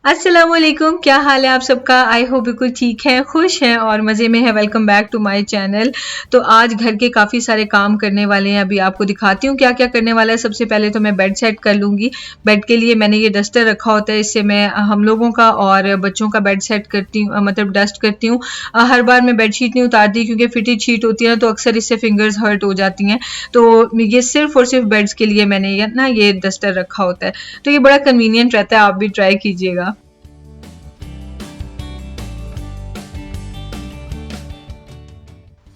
अस्सलामुअलैकुम, क्या हाल है आप सबका। आई होप बिल्कुल ठीक है, खुश हैं और मज़े में है। Welcome back to my channel. तो आज घर के काफ़ी सारे काम करने वाले हैं। अभी आपको दिखाती हूँ क्या क्या करने वाला है। सबसे पहले तो मैं बेड सेट कर लूँगी। बेड के लिए मैंने ये डस्टर रखा होता है, इससे मैं हम लोगों का और बच्चों का बेड सेट करती हूँ, मतलब डस्ट करती हूँ। हर बार मैं बेडशीट नहीं उतारती क्योंकि फिटेड शीट होती है तो अक्सर इससे फिंगर्स हर्ट हो जाती हैं। तो ये सिर्फ और सिर्फ बेड्स के लिए मैंने ये डस्टर रखा होता है। तो ये बड़ा कन्वीनियंट रहता है, आप भी ट्राई कीजिएगा।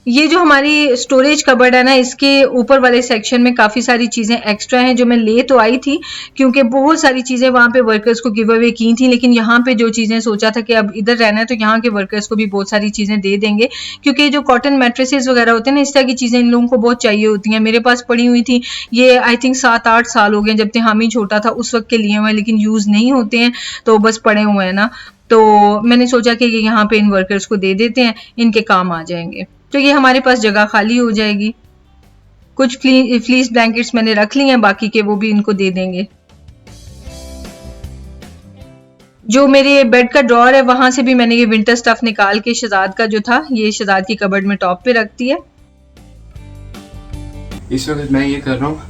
ये जो हमारी स्टोरेज कबर्ड है ना, इसके ऊपर वाले सेक्शन में काफ़ी सारी चीज़ें एक्स्ट्रा हैं जो मैं ले तो आई थी, क्योंकि बहुत सारी चीज़ें वहाँ पे वर्कर्स को गिव अवे की थी। लेकिन यहाँ पे जो चीज़ें सोचा था कि अब इधर रहना है तो यहाँ के वर्कर्स को भी बहुत सारी चीज़ें दे देंगे, क्योंकि जो कॉटन मैट्रेसेस वगैरह होते हैं ना, इस तरह की चीज़ें इन लोगों को बहुत चाहिए होती हैं। मेरे पास पड़ी हुई थी, ये आई थिंक 7-8 साल हो गए, जब तिहामी छोटा था उस वक्त के लिए हुए हैं, लेकिन यूज़ नहीं होते हैं तो बस पड़े हुए हैं ना। तो मैंने सोचा कि ये यहाँ पे इन वर्कर्स को दे देते हैं, इनके काम आ जाएंगे। तो ये हमारे पास जगह खाली हो जाएगी। कुछ फ्लीस ब्लैंकेट्स मैंने रख ली हैं, बाकी के वो भी इनको दे देंगे। जो मेरे बेड का ड्रॉर है वहां से भी मैंने ये विंटर स्टफ निकाल के शहजाद का जो था, ये शहजाद की कबर्ड में टॉप पे रख दिया। इस वक्त मैं ये कर रहा हूँ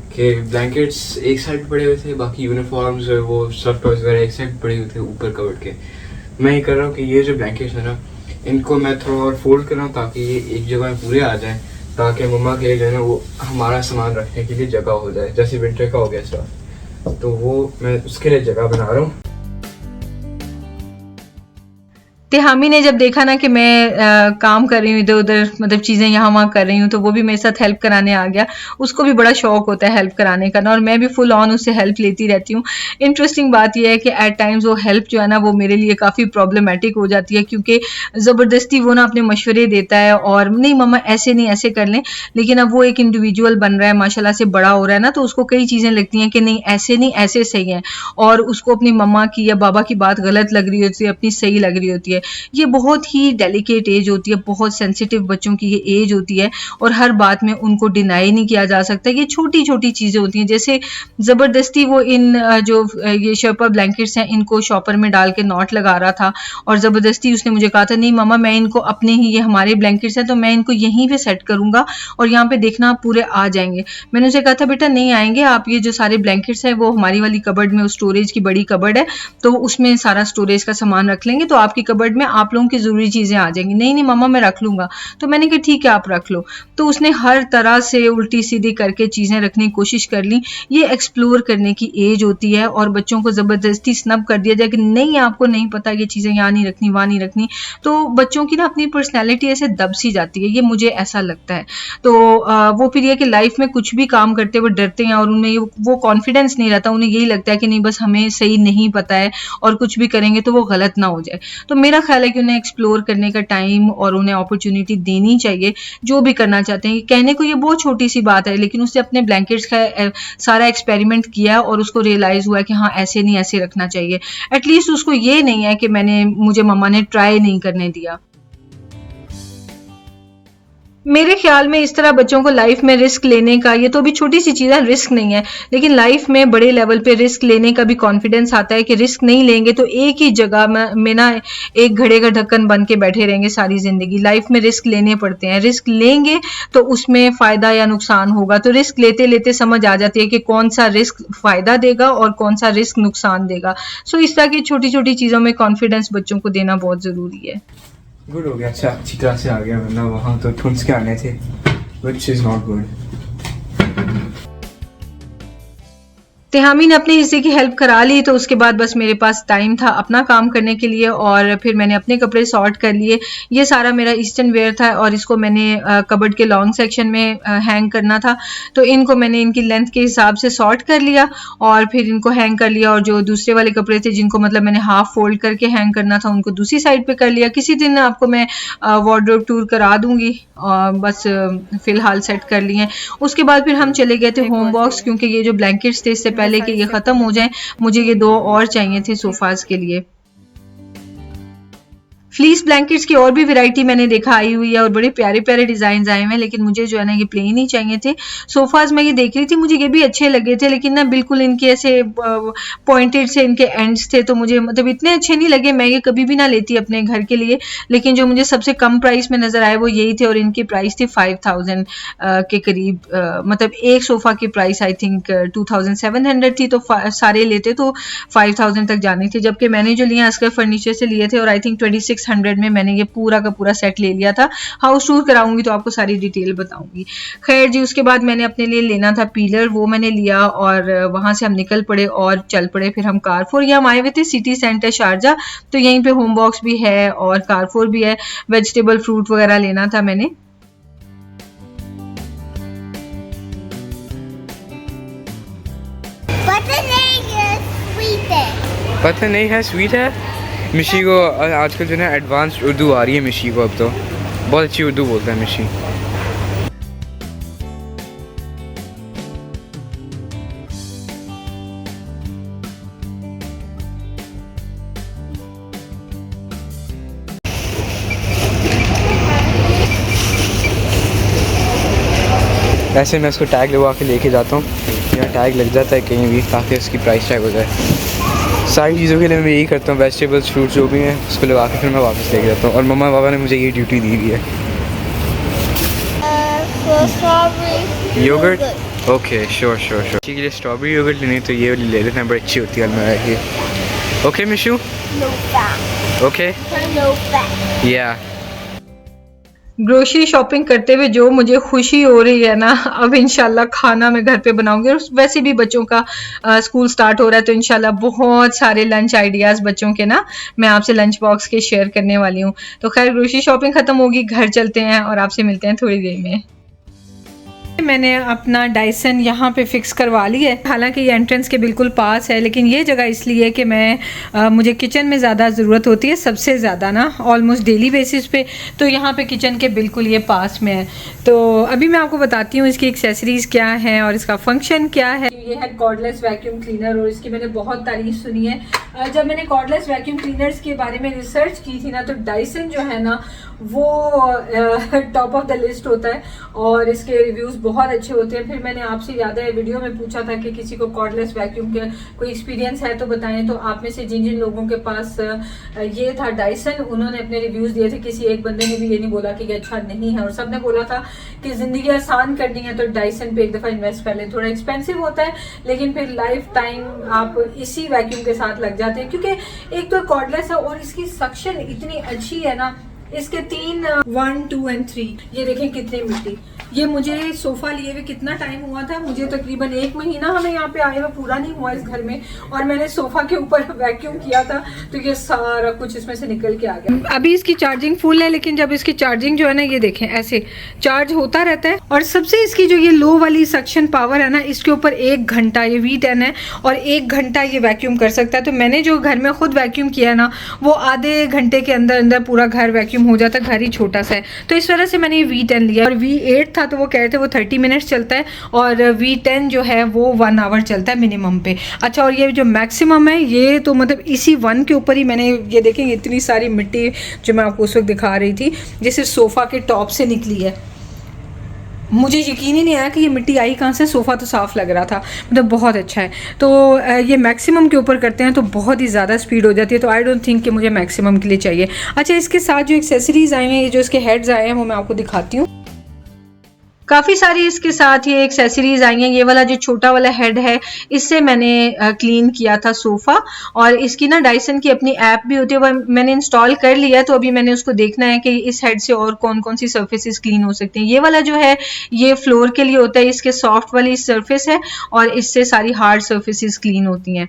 कि ब्लैंकेट्स एक साइड पड़े हुए थे, बाकी यूनिफॉर्म्स वो सब टॉयज वगैरह एक साइड पड़े हुए थे ऊपर कवर्ड के। मैं ये कर रहा हूँ कि ये जो ब्लैंकेट्स है ना, इनको मैं थोड़ा और फोल्ड कर रहा हूँ ताकि ये एक जगह में पूरे आ जाएं, ताकि मम्मा के लिए जो है ना वो हमारा सामान रखने के लिए जगह हो जाए, जैसे विंटर का हो गया सर। तो वो मैं उसके लिए जगह बना रहा हूँ। तिहामी ने जब देखा ना कि मैं काम कर रही हूँ इधर उधर, मतलब चीज़ें यहाँ वहाँ कर रही हूँ, तो वो भी मेरे साथ हेल्प कराने आ गया। उसको भी बड़ा शौक होता है हेल्प कराने का ना, और मैं भी फुल ऑन उससे हेल्प लेती रहती हूँ। इंटरेस्टिंग बात यह है कि एट टाइम्स वो हेल्प जो है ना, वो मेरे लिए काफ़ी प्रॉब्लमेटिक हो जाती है, क्योंकि ज़बरदस्ती वो ना अपने मशवरे देता है और नहीं मम्मा ऐसे नहीं ऐसे कर लें। लेकिन अब वो एक इंडिविजुअल बन रहा है, माशाल्लाह से बड़ा हो रहा है ना, तो उसको कई चीज़ें लगती हैं कि नहीं ऐसे सही है, और उसको अपनी मम्मा की या बाबा की बात गलत लग रही होती है, अपनी सही लग रही होती है। ये बहुत ही डेलिकेट एज होती है, बहुत सेंसिटिव बच्चों की ये एज होती है, और हर बात में उनको डिनाई नहीं किया जा सकता। ये छोटी छोटी चीज़ें होती हैं, जैसे ज़बरदस्ती वो इन ये शर्पा ब्लैंकेट्स हैं, इनको शॉपर में डाल के नॉट लगा रहा था, और ज़बरदस्ती उसने मुझे कहा था नहीं मम्मा मैं इनको अपने ही, ये हमारे ब्लैंकेट्स हैं तो मैं इनको यहीं पे सेट करूंगा और यहाँ पे देखना आप पूरे आ जाएंगे। मैंने उसे कहा था बेटा नहीं आएंगे, आप ये जो सारे ब्लैंकेट्स हैं वो हमारी वाली कबर्ड में, स्टोरेज की बड़ी कबर्ड है, तो उसमें सारा स्टोरेज का सामान रख लेंगे, तो आपकी कबर्ड में आप लोगों की ज़रूरी चीज़ें आ जाएंगी। नहीं नहीं मम्मा मैं रख लूंगा। तो मैंने कहा ठीक है आप रख लो। तो उसने हर तरह से उल्टी सीधी करके चीज़ें रखने की कोशिश कर ली। ये एक्सप्लोर करने की एज होती है, और बच्चों को ज़बरदस्ती स्नब कर दिया जाए कि नहीं आपको नहीं पता, ये चीज़ें यहाँ नहीं रखनी वहाँ नहीं रखनी, तो बच्चों की ना अपनी पर्सनैलिटी ऐसे दब सी जाती है, ये मुझे ऐसा लगता है। तो वो फिर ये कि लाइफ में कुछ भी काम करते हुए डरते हैं, और उनमें वो कॉन्फिडेंस नहीं रहता, उन्हें यही लगता है कि नहीं बस हमें सही नहीं पता है और कुछ भी करेंगे तो वो गलत ना हो जाए। तो मेरा ख्याल है कि उन्हें एक्सप्लोर करने का टाइम और उन्हें अपॉर्चुनिटी देनी चाहिए, जो भी करना चाहते हैं। कहने को ये बहुत छोटी सी बात है, लेकिन उसने अपने ब्लैंकेट्स का सारा एक्सपेरिमेंट किया और उसको रियलाइज हुआ कि हाँ ऐसे नहीं ऐसे रखना चाहिए। एटलीस्ट उसको ये नहीं है कि मुझे मम्मा ने ट्राई नहीं करने दिया। मेरे ख्याल में इस तरह बच्चों को लाइफ में रिस्क लेने का, ये तो अभी छोटी सी चीज़ है, रिस्क नहीं है, लेकिन लाइफ में बड़े लेवल पे रिस्क लेने का भी कॉन्फिडेंस आता है कि रिस्क नहीं लेंगे तो एक ही जगह में ना एक घड़े का ढक्कन बन के बैठे रहेंगे सारी जिंदगी। लाइफ में रिस्क लेने पड़ते हैं, रिस्क लेंगे तो उसमें फायदा या नुकसान होगा, तो रिस्क लेते लेते समझ आ जाती है कि कौन सा रिस्क फायदा देगा और कौन सा रिस्क नुकसान देगा। सो इस तरह की छोटी छोटी चीज़ों में कॉन्फिडेंस बच्चों को देना बहुत ज़रूरी है। गुड हो गया, अच्छा अच्छी तरह से आ गया, वरना वहाँ तो ठुंस के आने थे, which is not good. Tihami ने अपने हिस्से की हेल्प करा ली, तो उसके बाद बस मेरे पास टाइम था अपना काम करने के लिए, और फिर मैंने अपने कपड़े सॉर्ट कर लिए। ये सारा मेरा ईस्टर्न वेयर था और इसको मैंने कबर्ड के लॉन्ग सेक्शन में हैंग करना था, तो इनको मैंने इनकी लेंथ के हिसाब से सॉर्ट कर लिया और फिर इनको हैंग कर लिया। और जो दूसरे वाले कपड़े थे जिनको मतलब मैंने हाफ फोल्ड करके हैंग करना था, उनको दूसरी साइड पे कर लिया। किसी दिन आपको मैं वार्डरोब टूर करा दूंगी, बस फिलहाल सेट कर लिए। उसके बाद फिर हम चले गए थे होम बॉक्स, क्योंकि ये जो ब्लैंकेट्स थे इससे पहले कि ये खत्म हो जाएं, मुझे ये 2 और चाहिए थे सोफाज के लिए। फ्लीस ब्लैंकेट्स की और भी वैरायटी मैंने देखा आई हुई है और बड़े प्यारे प्यारे डिजाइन आए हुए हैं, लेकिन मुझे जो है ना ये प्लेन ही चाहिए थे। सोफाज मैं ये देख रही थी, मुझे ये भी अच्छे लगे थे, लेकिन ना बिल्कुल इनके ऐसे पॉइंटेड से इनके एंड्स थे, तो मुझे मतलब इतने अच्छे नहीं लगे। मैं ये कभी भी ना लेती अपने घर के लिए, लेकिन जो मुझे सबसे कम प्राइस में नजर आए वो यही थे और इनकी प्राइस थी 5000 के करीब। मतलब एक सोफा की प्राइस आई थिंक 2700 थी, तो सारे लेते तो 5000 तक जानी थी, जबकि मैंने जो लिया अस्कर फर्नीचर से लिए थे और आई थिंक 2600 में मैंने ये पूरा का पूरा सेट ले लिया था। हाउस टूर कराऊंगी तो आपको सारी डिटेल बताऊंगी। खैर जी, उसके बाद मैंने अपने लिए लेना था पीलर, वो मैंने लिया और वहां से हम निकल पड़े और चल पड़े फिर हम कारफोर। ये हम आए हुए थे सिटी सेंटर शारजा, तो यहीं पे होम बॉक्स भी है और कारफोर भी है। वेजिटेबल फ्रूट वगैरह लेना था मैंने। पता नहीं है स्वीट है। मिशी को आजकल जो है ना एडवांस्ड उर्दू आ रही है मिशी को, अब तो बहुत अच्छी उर्दू बोलता है मिशी। ऐसे मैं इसको टैग लगवा के लेके जाता हूँ, यहाँ टैग लग जाता है कहीं भी ताकि इसकी प्राइस टैग हो जाए। सारी चीज़ों के लिए मैं यही करता हूँ, वेजिटेबल्स फ्रूट्स जो भी हैं उसको लगा के फिर मैं वापस लेके जाता हूँ, और मम्मा पापा ने मुझे ये ड्यूटी दी हुई है। Yogurt, okay sure sure sure. के लिए स्ट्रॉबेरी योगर्ट लेनी तो ये वाली ले लेते हैं, बड़ी अच्छी होती है अलमारा की। ओके मिशू, ओके या। ग्रोसरी शॉपिंग करते हुए जो मुझे खुशी हो रही है ना, अब इंशाल्लाह खाना मैं घर पे बनाऊंगी। और वैसे भी बच्चों का स्कूल स्टार्ट हो रहा है, तो इंशाल्लाह बहुत सारे लंच आइडियाज बच्चों के ना मैं आपसे लंच बॉक्स के शेयर करने वाली हूँ। तो खैर ग्रोसरी शॉपिंग खत्म होगी, घर चलते हैं और आपसे मिलते हैं थोड़ी देर में। मैंने अपना डायसन यहाँ पे फिक्स करवा लिया है। हालांकि ये एंट्रेंस के बिल्कुल पास है, लेकिन ये जगह इसलिए कि मुझे किचन में ज़्यादा ज़रूरत होती है, सबसे ज़्यादा ना ऑलमोस्ट डेली बेसिस पे, तो यहाँ पे किचन के बिल्कुल ये पास में है। तो अभी मैं आपको बताती हूँ इसकी एक्सेसरीज़ क्या है और इसका फंक्शन क्या है। ये है कॉर्डलेस वैक्यूम क्लीनर और इसकी मैंने बहुत तारीफ सुनी है। जब मैंने कॉर्डलेस वैक्यूम क्लीनर्स के बारे में रिसर्च की थी ना, तो डायसन जो है ना वो टॉप ऑफ द लिस्ट होता है और इसके रिव्यूज़ बहुत अच्छे होते हैं। फिर मैंने आपसे याद है वीडियो में पूछा था कि किसी को कॉर्डलेस वैक्यूम के कोई एक्सपीरियंस है तो बताएं। तो आप में से जिन जिन लोगों के पास ये था डायसन, उन्होंने अपने रिव्यूज़ दिए थे। किसी एक बंदे ने भी ये नहीं बोला कि अच्छा नहीं है, और सब ने बोला था कि ज़िंदगी आसान करनी है तो डायसन पे एक दफ़ा इन्वेस्ट कर लें। थोड़ा एक्सपेंसिव होता है लेकिन फिर लाइफ टाइम आप इसी वैक्यूम के साथ लग जाते हैं, क्योंकि एक तो कॉर्डलेस है और इसकी सक्शन इतनी अच्छी है ना। इसके 3 1 2 और 3 ये देखें कितनी मिट्टी। ये मुझे सोफा लिए हुए कितना टाइम हुआ था, मुझे तकरीबन 1 महीना हमें यहाँ पे आए हुए पूरा नहीं हुआ इस घर में, और मैंने सोफा के ऊपर वैक्यूम किया था तो ये सारा कुछ इसमें से निकल के आ गया। अभी इसकी चार्जिंग फुल है, लेकिन जब इसकी चार्जिंग जो है ना ये देखें ऐसे चार्ज होता रहता है। और सबसे इसकी जो ये लो वाली सक्शन पावर है ना, इसके ऊपर 1 घंटा, ये V10 है और 1 घंटा ये वैक्यूम कर सकता है। तो मैंने जो घर में खुद वैक्यूम किया है ना, वो आधे घंटे के अंदर अंदर पूरा घर वैक्यूम हो जाता है। घर ही छोटा सा है तो इस वजह से मैंने ये V10 लिया। और V8 था तो वो कह रहे थे वो 30 मिनट्स चलता है, और V10 जो है वो 1 आवर चलता है मिनिमम पे। अच्छा, और ये जो मैक्सिमम है ये तो मतलब इसी 1 के ऊपर ही मैंने ये देखेंगे इतनी सारी मिट्टी जो मैं आपको उस वक्त दिखा रही थी जैसे सोफ़ा के टॉप से निकली है। मुझे यकीन ही नहीं आया कि ये मिट्टी आई कहाँ से। सोफ़ा तो साफ़ लग रहा था, मतलब बहुत अच्छा है। तो ये मैक्सिमम के ऊपर करते हैं तो बहुत ही ज़्यादा स्पीड हो जाती है, तो आई डोंट थिंक कि मुझे मैक्सिमम के लिए चाहिए। अच्छा, इसके साथ जो एक्सेसरीज़ आए हैं, ये जो इसके हेड्स आए हैं वो मैं आपको दिखाती हूँ। काफ़ी सारी इसके साथ ये एक्सेसरीज आई हैं। ये वाला जो छोटा वाला हेड है, इससे मैंने क्लीन किया था सोफ़ा। और इसकी ना डायसन की अपनी ऐप भी होती है, वो मैंने इंस्टॉल कर लिया है। तो अभी मैंने उसको देखना है कि इस हेड से और कौन कौन सी सर्फेसिस क्लीन हो सकती हैं। ये वाला जो है ये फ्लोर के लिए होता है, इसके सॉफ्ट वाली सरफेस है और इससे सारी हार्ड सर्फेसिस क्लीन होती हैं।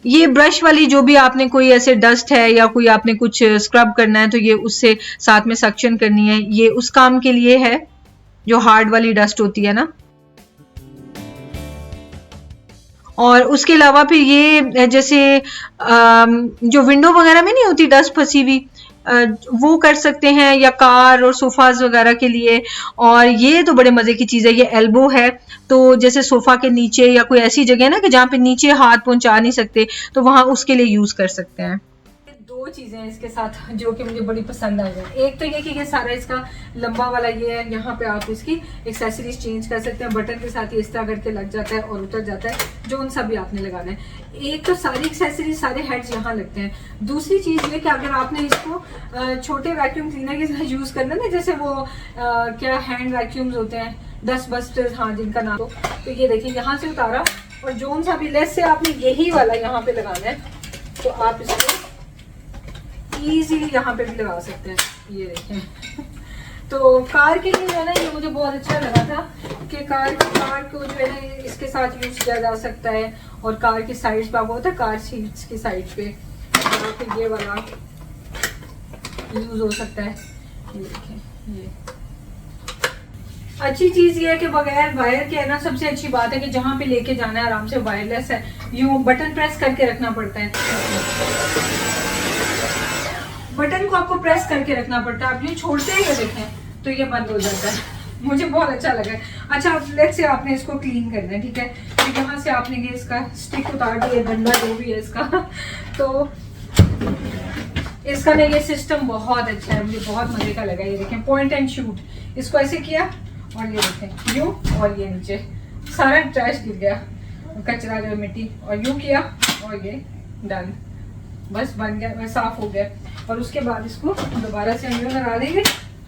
ये ब्रश वाली जो भी आपने कोई ऐसे डस्ट है या कोई आपने कुछ स्क्रब करना है तो ये उससे साथ में सक्शन करनी है, ये उस काम के लिए है जो हार्ड वाली डस्ट होती है ना। और उसके अलावा फिर ये जैसे जो विंडो वगैरह में नहीं होती डस्ट फंसी हुई, वो कर सकते हैं, या कार और सोफाज वगैरह के लिए। और ये तो बड़े मजे की चीज़ है, ये एल्बो है। तो जैसे सोफा के नीचे या कोई ऐसी जगह ना कि जहाँ पे नीचे हाथ पहुंचा नहीं सकते, तो वहां उसके लिए यूज कर सकते हैं। 2 दो चीज़ें हैं इसके साथ जो कि मुझे बड़ी पसंद आ गई। एक तो ये कि ये सारा इसका लंबा वाला ये है, यहाँ पे आप इसकी एक्सेसरीज चेंज कर सकते हैं, बटन के साथ ही इस तरह करके लग जाता है और उतर जाता है, जो उन सब भी आपने लगाना है। एक तो सारी एक्सेसरीज सारे हेड्स यहाँ लगते हैं। दूसरी चीज़ ये कि अगर आपने इसको छोटे वैक्यूम क्लीनर के साथ यूज़ करना ना, जैसे वो क्या हैंड वैक्यूम्स होते हैं, डस्ट बस्टर्स, हाँ जिनका नाम तो ये देखिए यहाँ से उतारा और जोन सा भी लेस से आपने यही वाला यहाँ पे लगाना है, तो आप इसको इजीली यहाँ पे भी लगा सकते हैं। ये देखें तो कार के लिए जो है ना ये मुझे बहुत अच्छा लगा था कि कार को जो है ना इसके साथ यूज किया जा सकता है, और कार की साइड्स पे होता है, कार सीट्स की साइड पे फिर ये वाला यूज हो सकता है। ये देखें, ये अच्छी चीज ये है कि बगैर वायर के है ना, सबसे अच्छी बात है कि जहाँ पे लेके जाना है आराम से वायरलेस है, यूं बटन प्रेस करके रखना पड़ता है, बटन को आपको प्रेस करके रखना पड़ता है, आप ये छोड़ते ही देखें तो ये बंद हो जाता है। मुझे बहुत अच्छा लगा। अच्छा लेट्स से आपने इसको क्लीन करना है, ठीक है, तो यहाँ से आपने ये इसका स्टिक उतार दिया, डंडा जो भी है इसका, तो इसका ना ये सिस्टम बहुत अच्छा है, मुझे बहुत मजे का लगा। ये देखें पॉइंट एंड शूट, इसको ऐसे किया और ये देखें यूं, और ये नीचे सारा ट्रैश गिर गया, कचरा जो मिट्टी, और यूं किया और ये डन, बस बन गया, साफ हो गया। और उसके बाद इसको दोबारा से हम यूं लगा देंगे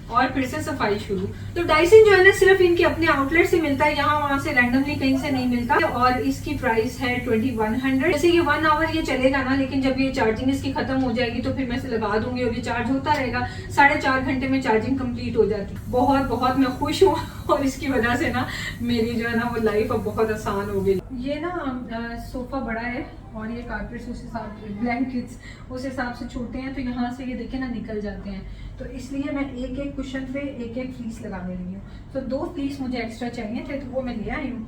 और फिर से सफाई शुरू। तो डाइसन जो है ना सिर्फ इनके अपने आउटलेट से मिलता है, यहाँ वहाँ से रैंडमली कहीं से नहीं मिलता, और इसकी प्राइस है 2100। जैसे ये 1 आवर ये चलेगा ना, लेकिन जब ये चार्जिंग इसकी खत्म हो जाएगी तो फिर मैं इसे लगा दूंगी और ये चार्ज होता रहेगा। 4.5 घंटे में चार्जिंग कंप्लीट हो जाती है। बहुत मैं खुश हूँ और इसकी वजह से ना मेरी जो है ना वो लाइफ अब बहुत आसान हो गई। ये ना सोफा बड़ा है और ये कारपेट्स उस हिसाब से, ब्लैंकेट्स उस हिसाब से छोटे हैं, तो यहाँ से ये देखे ना निकल जाते हैं, तो इसलिए मैं एक एक कुशन पे एक एक फ्लीस लगाने लगी हूँ। तो 2 फ्लीस मुझे एक्स्ट्रा चाहिए थे, तो वो मैं ले आई हूँ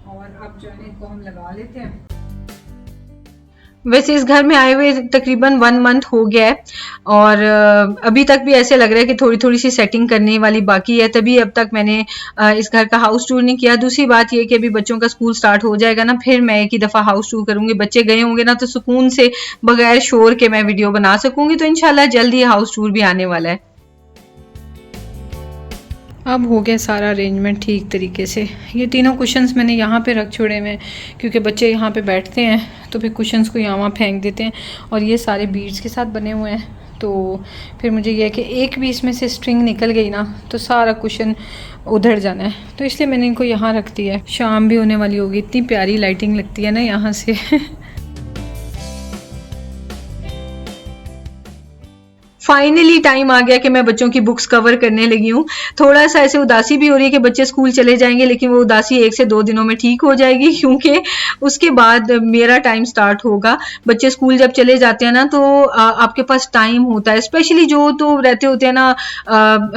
और अब जो है इनको हम लगा लेते हैं। वैसे इस घर में आए हुए तकरीबन 1 मंथ हो गया है और अभी तक भी ऐसे लग रहा है कि थोड़ी थोड़ी सी सेटिंग करने वाली बाकी है, तभी अब तक मैंने इस घर का हाउस टूर नहीं किया। दूसरी बात ये कि अभी बच्चों का स्कूल स्टार्ट हो जाएगा ना, फिर मैं एक ही दफ़ा हाउस टूर करूँगी। बच्चे गए होंगे ना तो सुकून से बगैर शोर के मैं वीडियो बना सकूँगी, तो इंशाल्लाह जल्दी हाउस टूर भी आने वाला है। अब हो गया सारा अरेंजमेंट ठीक तरीके से। ये तीनों कुशन्स मैंने यहाँ पे रख छोड़े हुए हैं क्योंकि बच्चे यहाँ पे बैठते हैं तो फिर कुशन्स को यहाँ वहाँ फेंक देते हैं, और ये सारे बीड्स के साथ बने हुए हैं, तो फिर मुझे यह है कि एक भी इसमें से स्ट्रिंग निकल गई ना तो सारा कुशन उधर जाना है, तो इसलिए मैंने इनको यहाँ रख दिया है। शाम भी होने वाली होगी, इतनी प्यारी लाइटिंग लगती है ना यहाँ से। फाइनली टाइम आ गया कि मैं बच्चों की बुक्स कवर करने लगी हूँ। थोड़ा सा ऐसे उदासी भी हो रही है कि बच्चे स्कूल चले जाएंगे, लेकिन वो उदासी 1 से 2 दिनों में ठीक हो जाएगी, क्योंकि उसके बाद मेरा टाइम स्टार्ट होगा। बच्चे स्कूल जब चले जाते हैं ना तो आपके पास टाइम होता है, स्पेशली जो तो रहते होते हैं ना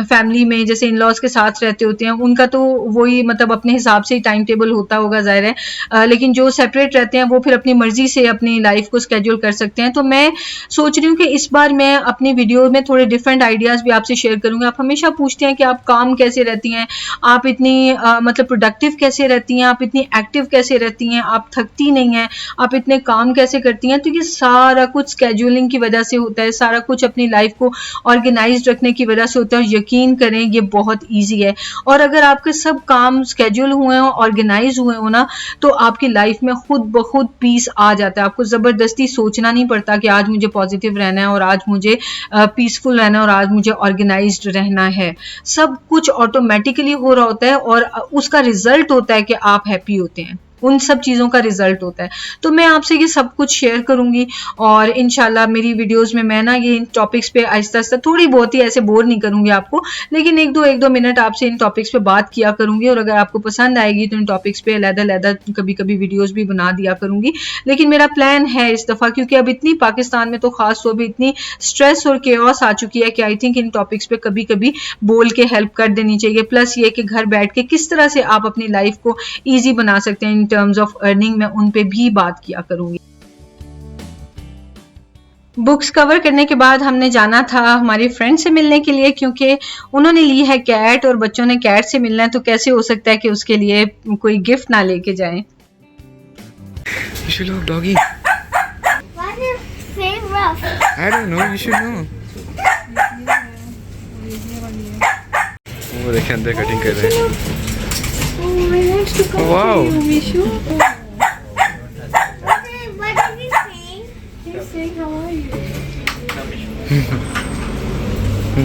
फैमिली में, जैसे इन लॉज के साथ रहते होते हैं, उनका तो वही मतलब अपने हिसाब से ही टाइम टेबल होता होगा, जाहिर है, लेकिन जो सेपरेट रहते हैं वो फिर अपनी मर्जी से अपनी लाइफ को स्केड्यूल कर सकते हैं। तो मैं सोच रही हूँ कि इस बार मैं अपनी वीडियो में थोड़े डिफरेंट आइडियाज भी आपसे शेयर करूंगी। आप हमेशा पूछते हैं कि आप काम कैसे रहती हैं, आप इतनी मतलब प्रोडक्टिव कैसे रहती हैं, आप इतनी एक्टिव कैसे रहती हैं, आप थकती नहीं हैं, आप इतने काम कैसे करती हैं। तो ये सारा कुछ स्केड्यूलिंग की वजह से होता है, सारा कुछ अपनी लाइफ को ऑर्गेनाइज रखने की वजह से होता है, और यकीन करें ये बहुत ईजी है। और अगर आपके सब काम स्केड्यूल हुए हो, ऑर्गेनाइज हुए हो ना, तो आपकी लाइफ में खुद ब खुद पीस आ जाता है। आपको जबरदस्ती सोचना नहीं पड़ता कि आज मुझे पॉजिटिव रहना है और आज मुझे पीसफुल रहना और आज मुझे ऑर्गेनाइज्ड रहना है। सब कुछ ऑटोमेटिकली हो रहा होता है और उसका रिजल्ट होता है कि आप हैप्पी होते हैं, उन सब चीज़ों का रिजल्ट होता है। तो मैं आपसे ये सब कुछ शेयर करूंगी और इंशाल्लाह मेरी वीडियोस में मैं ना ये इन टॉपिक्स पे आहिस्ता आहिस्ता थोड़ी बहुत ही ऐसे बोर नहीं करूंगी आपको, लेकिन एक दो मिनट आपसे इन टॉपिक्स पे बात किया करूंगी, और अगर आपको पसंद आएगी तो इन टॉपिक्स पे अलग-अलग कभी कभी वीडियोज़ भी बना दिया करूंगी। लेकिन मेरा प्लान है इस दफ़ा, क्योंकि अब इतनी पाकिस्तान में तो खास तौर पर इतनी स्ट्रेस और केओस आ चुकी है कि आई थिंक इन टॉपिक्स पे कभी कभी बोल के हेल्प कर देनी चाहिए। प्लस ये कि घर बैठ के किस तरह से आप अपनी लाइफ को ईजी बना सकते हैं टर्म्स ऑफ अर्निंग, मैं उन पे भी बात किया करूंगी। बुक्स कवर करने के बाद हमने जाना था हमारी फ्रेंड से मिलने के लिए, क्योंकि उन्होंने ली है कैट और बच्चों ने कैट से मिलना है, तो कैसे हो सकता है कि उसके लिए कोई गिफ्ट ना लेके जाएं। Doggy I don't know, you should know. वो देखें अंदर कटिंग कर रहे हैं। Wow.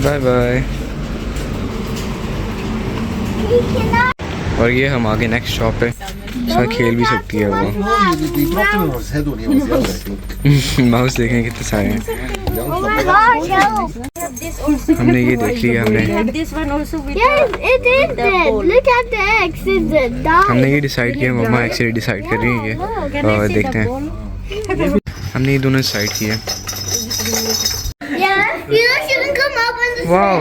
Bye bye. और ये हम आगे नेक्स्ट शॉप पे साथ खेल भी सकती है वो। माउस देखें कितने सारे हैं। हमने ये देख लिया हमने। हमने ये डिसाइड किया, मम्मा एक्चुअली डिसाइड कर रही है ये, और देखते हैं। हमने ये दोनों डिसाइड किया। वाओ,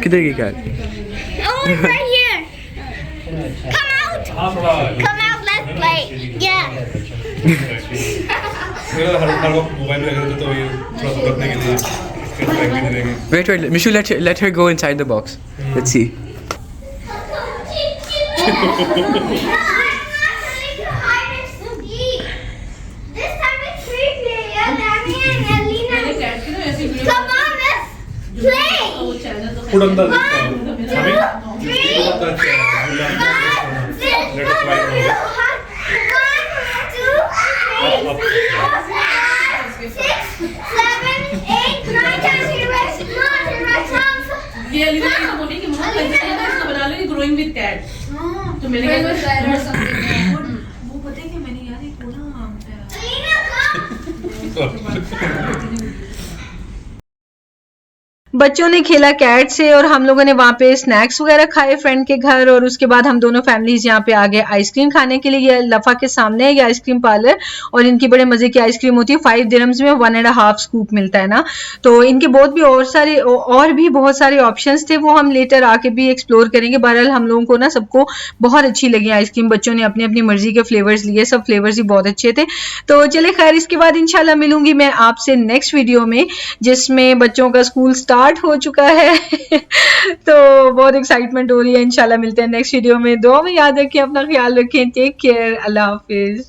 किधर गई car? Oh, it's right here. Come out. Come out, let's play. Yeah. Wait, Mishu, let her go inside the box. Let's see. This time it's three players, Danny and Alina. Come on, let's play. Put on the ये अलीना ने तो बोली कि मम्मा इसको बना लो, ये growing with cat. तो मैंने कहा वो पता है कि मैंने यार एक बच्चों ने खेला कैट से और हम लोगों ने वहाँ पे स्नैक्स वगैरह खाए फ्रेंड के घर, और उसके बाद हम दोनों फैमिलीज यहाँ पे आ गए आइसक्रीम खाने के लिए। ये लफा के सामने है ये आइसक्रीम पार्लर, और इनकी बड़े मजे की आइसक्रीम होती है। 5 दिरहम्स में 1.5 स्कूप मिलता है ना। तो इनके और भी बहुत सारे ऑप्शंस थे, वो हम लेटर आके भी एक्सप्लोर करेंगे। बहरहाल हम लोगों को ना सबको बहुत अच्छी लगी आइसक्रीम, बच्चों ने अपनी अपनी मर्जी के फ्लेवर्स लिए, सब फ्लेवर्स ही बहुत अच्छे थे। तो चले खैर, इसके बाद इंशाल्लाह मिलूंगी मैं आपसे नेक्स्ट वीडियो में, जिसमें बच्चों का स्कूल स्टार्ट हो चुका है। तो बहुत एक्साइटमेंट हो रही है। इंशाल्लाह मिलते हैं नेक्स्ट वीडियो में। दुआ में याद रखें, अपना ख्याल रखें। टेक केयर, अल्लाह हाफिज।